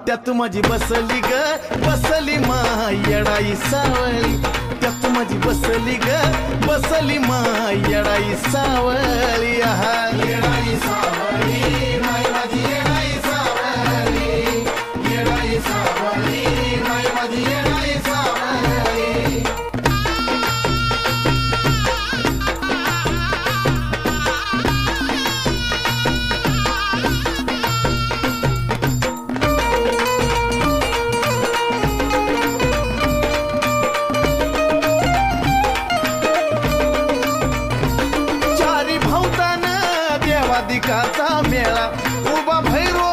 त्यात माझी बसली ग बसली येडाई सावळी, त्यात माझी बसली ग बसली येडाई सावळी. आहा येडाई सावळी माय माझी येडाई सावळी, येडाई सावळी माय माझी येडाई सावळी. चारी भोवताना देवादिकाचा मेळा, उभा भैरो